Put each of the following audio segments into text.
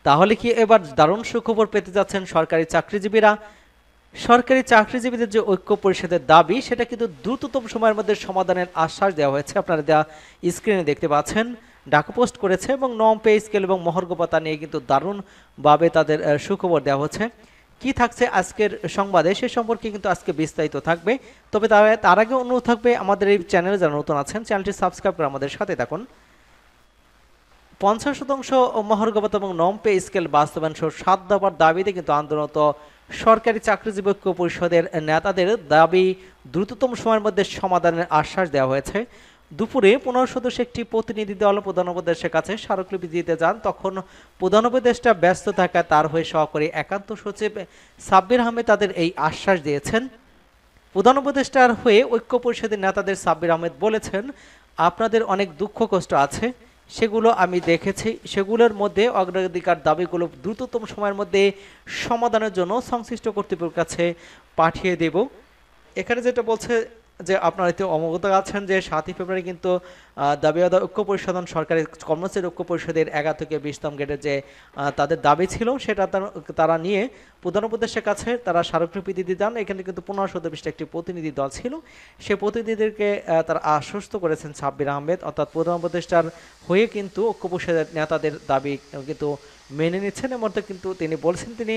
তাহলে কি এবার দারুণ সুখবর পেতে যাচ্ছেন সরকারি চাকরিজীবীরা? সরকারি চাকরিজীবীদের যে ঐক্য পরিষদের দাবি সেটা কিন্তু দ্রুততম সময়ের মধ্যে সমাধানের আশ্বাস দেওয়া হয়েছে। আপনারা দেওয়া স্ক্রিনে দেখতে পাচ্ছেন, ঢাকা পোস্ট করেছে এবং নম পে স্কেল এবং মহার্ঘ ভাতা নিয়ে কিন্তু দারুণভাবে তাদের সুখবর দেওয়া হচ্ছে। কি থাকছে আজকের সংবাদে সে সম্পর্কে কিন্তু আজকে বিস্তারিত থাকবে। তবে তার আগে অনুরোধ থাকবে, আমাদের এই চ্যানেলে যারা নতুন আছেন চ্যানেলটি সাবস্ক্রাইব করে আমাদের সাথে থাকুন। 50% মহার্ঘ ভাতা এবং নম পে স্কেল বাস্তবায়ন সহ 7 দফার দাবিতে কিন্তু আন্দোলনরত সরকারি চাকরিজীবী ঐক্য পরিষদের নেতাদের দাবি দ্রুততম সময়ের মধ্যে সমাধানের আশ্বাস দেওয়া হয়েছে। দুপুরে 15 সদস্য একটি প্রতিনিধি দল প্রধান উপদেষ্টার কাছে স্মারকলিপি দিতে যান। তখন প্রধান উপদেষ্টা ব্যস্ত থাকায় তার হয়ে সহকারী একান্ত সচিব সাব্বির আহমেদ তাদের এই আশ্বাস দিয়েছেন। প্রধান উপদেষ্টার হয়ে ঐক্য পরিষদের নেতাদের সাব্বির আহমেদ বলেছেন, আপনাদের অনেক দুঃখ কষ্ট আছে, সেগুলো আমি দেখেছি। সেগুলোর মধ্যে অগ্রাধিকার দাবিগুলো দ্রুততম সময়ের মধ্যে সমাধানের জন্য সংশ্লিষ্ট কর্তৃপক্ষের কাছে পাঠিয়ে দেব। এখানে যেটা বলছে যে আপনারা এতে অবগত আছেন যে 7ই ফেব্রুয়ারি কিন্তু দাবি আদায় ঐক্য পরিষদ সরকারি কর্মচারী ঐক্য পরিষদের 11 থেকে 20তম গ্রেডের যে তাদের দাবি ছিল সেটা তারা নিয়ে প্রধান উপদেষ্টার কাছে তারা স্মারকলিপি দিতে যান। এখানে কিন্তু 15 সদস্য একটি প্রতিনিধি দল ছিল, সেই প্রতিনিধিদেরকে তারা আশ্বস্ত করেছেন সাব্বির আহমেদ, অর্থাৎ প্রধান উপদেষ্টার হয়ে কিন্তু ঐক্য পরিষদের নেতাদের দাবি কিন্তু মেনে নিচ্ছেন। এর মধ্যে কিন্তু তিনি বলছেন, তিনি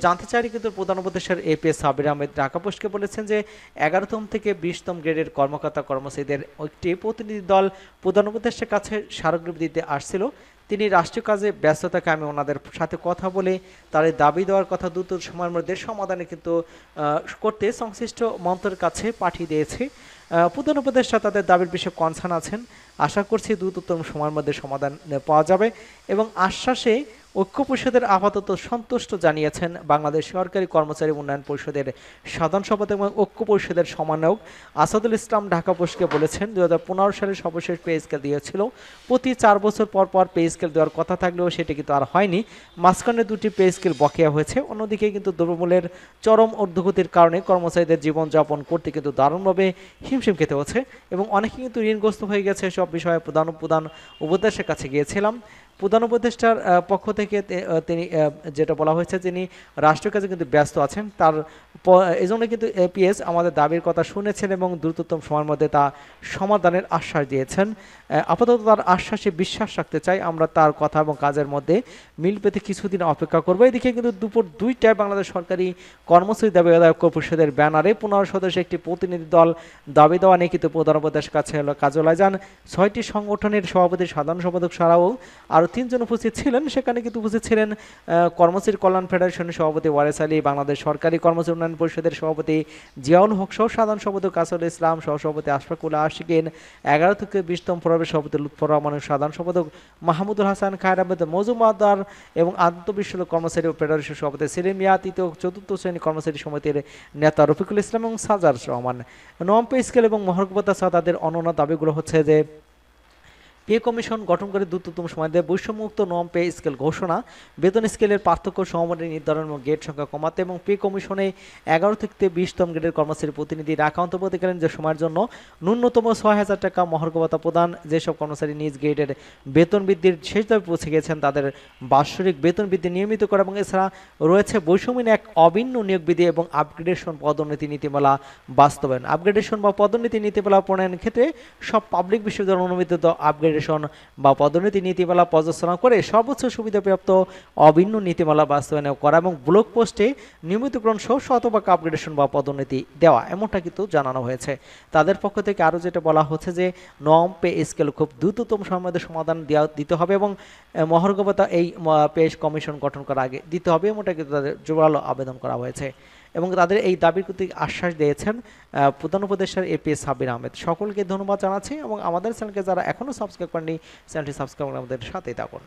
জানতে চাইলে কিন্তু প্রধান উপদেষ্টার এপিএস সাব্বির আহমেদ ঢাকা পোস্টকে বলেছেন যে 11তম থেকে 20তম গ্রেডের কর্মকর্তা কর্মচারীদের একটি প্রতিনিধি দল প্রধান উপদেষ্টার কাছে স্মারকলিপি দিতে আসছিল। তিনি রাষ্ট্রীয় কাজে ব্যস্ত থাকে, আমি ওনাদের সাথে কথা বলে তার দাবি দেওয়ার কথা দ্রুত সময়ের মধ্যে সমাধানে কিন্তু করতে সংশ্লিষ্ট মন্ত্রীর কাছে পাঠিয়ে দিয়েছে। প্রধান উপদেষ্টা তাদের দাবির বিষয়ে কনসার্ন আছেন, আশা করছি দ্রুততম সময়ের মধ্যে সমাধান পাওয়া যাবে এবং আশ্বাসে ঐক্য পরিষদের আপাতত সন্তুষ্ট জানিয়েছেন বাংলাদেশ সরকারি কর্মচারী উন্নয়ন পরিষদের সাধারণ সম্পাদক এবং ঐক্য পরিষদের সমন্বয়ক আসাদুল ইসলাম ঢাকা পোস্টকে বলেছেন, 2015 সালে সর্বশেষ পে স্কেল দিয়েছিল। প্রতি 4 বছর পর পর পে স্কেল দেওয়ার কথা থাকলেও সেটি কিন্তু আর হয়নি। মাঝখানে 2টি পে স্কেল বকেয়া হয়েছে। অন্যদিকে কিন্তু দ্রব্যমূল্যের চরম ঊর্ধ্বগতির কারণে কর্মচারীদের জীবনযাপন করতে কিন্তু দারুণভাবে হিমশিম খেতে হচ্ছে এবং অনেকে কিন্তু ঋণগ্রস্ত হয়ে গেছে। সব বিষয়ে প্রধান উপদেষ্টার কাছে গিয়েছিলাম। প্রধান উপদেষ্টার পক্ষ থেকে তিনি যেটা বলা হয়েছে, তিনি রাষ্ট্রীয় কাজে কিন্তু ব্যস্ত আছেন, তার এই জন্য কিন্তু এপিএস আমাদের দাবির কথা শুনেছেন এবং দ্রুততম সময়ের মধ্যে তা সমাধানের আশ্বাস দিয়েছেন। আপাতত তার আশ্বাসে বিশ্বাস রাখতে চাই, আমরা তার কথা এবং কাজের মধ্যে মিল পেতে কিছুদিন অপেক্ষা করবো। এদিকে কিন্তু দুপুর 2টায় বাংলাদেশ সরকারি কর্মচারী দাবি আদায় ঐক্য পরিষদের ব্যানারে 15 সদস্য একটি প্রতিনিধি দল দাবি দেওয়া নিয়ে কিন্তু প্রধান উপদেষ্টার কাছে কার্যালয়ে যান। 6টি সংগঠনের সভাপতি সাধারণ সম্পাদক ছাড়াও আরও 3 জন উপস্থিত ছিলেন। সেখানে কিন্তু উপস্থিত ছিলেন কর্মচারী কল্যাণ ফেডারেশনের সভাপতি ওয়ারেস আলী, বাংলাদেশ সরকারি কর্মচারী উন্নয়ন পরিষদের সভাপতি জিয়াউল হক সহ সাধারণ সম্পাদক আসল ইসলাম, সহসভাপতি আশফাকুল আশিকিন, 11 থেকে 20তম ফোরামের সভাপতি লুৎফর রহমানের, সাধারণ সম্পাদক মাহমুদুল হাসান, খায়ের আহমেদ মজুমদার এবং আন্তঃবিশ্ববিদ্যালয় কর্মচারী ফেডারেশন সভাপতি সেলিম মিয়া, 3য় ও 4র্থ শ্রেণী কর্মচারী সমিতির নেতা রফিকুল ইসলাম এবং সাজার রহমান। নম পে স্কেল এবং মহার্ঘ ভাতা সহ তাদের অন্যান্য দাবিগুলো হচ্ছে যে পে কমিশন গঠন করে দ্রুততম সময় দেয়, বৈষম্যমুক্ত নম পে স্কেল ঘোষণা, বেতন স্কেলের পার্থক্য সমমানের নির্ধারণ এবং গ্রেড সংখ্যা কমাতে এবং পে কমিশনে 11 থেকে 20তম গ্রেডের কর্মচারী প্রতিনিধি রাখা অন্তর্বর্তীকালীন যে সময়ের জন্য ন্যূনতম 6,000 টাকা মহার্ঘ ভাতা প্রদান। যেসব কর্মচারী নিজ গ্রেডের বেতন বৃদ্ধির শেষ দাবি পৌঁছে গেছেন তাদের বাৎসরিক বেতন বৃদ্ধি নিয়মিত করা এবং এছাড়া রয়েছে বৈষম্যহীন এক অভিন্ন নিয়োগ বিধি এবং আপগ্রেডেশন পদোন্নতি নীতিমালা বাস্তবায়ন। আপগ্রেডেশন বা পদোন্নতি নীতিমালা প্রণয়নের ক্ষেত্রে সব পাবলিক বিশ্ববিদ্যালয় অনুমোদিত আপগ্রেড বা পদোন্নতি নীতিমালা পর্যালোচনা করে সর্বোচ্চ সুবিধাপ্রাপ্ত অভিন্ন নীতিমালা বাস্তবায়ন করা এবং ব্লগ পোস্টে নিয়মিতকরণ সহ শতভাগ আপগ্রেডেশন বা পদোন্নতি দেওয়া, এমনটা কিন্তু জানানো হয়েছে। তাদের পক্ষ থেকে আরও যেটা বলা হচ্ছে যে নম পে স্কেল খুব দ্রুততম সময়ের মধ্যে সমাধান দিতে হবে এবং মহার্ঘ ভাতা এই পে কমিশন গঠন করার আগে দিতে হবে, এমনটা কিন্তু তাদের জোরালো আবেদন করা হয়েছে এবং তাদের এই দাবির প্রতি আশ্বাস দিয়েছেন প্রধান উপদেষ্টার এপিএস সাব্বির আহমেদ। সকলকে ধন্যবাদ জানাচ্ছি এবং আমাদের চ্যানেলকে যারা এখনও সাবস্ক্রাইব করেননি চ্যানেলটি সাবস্ক্রাইব করে আমাদের সাথেই থাকুন।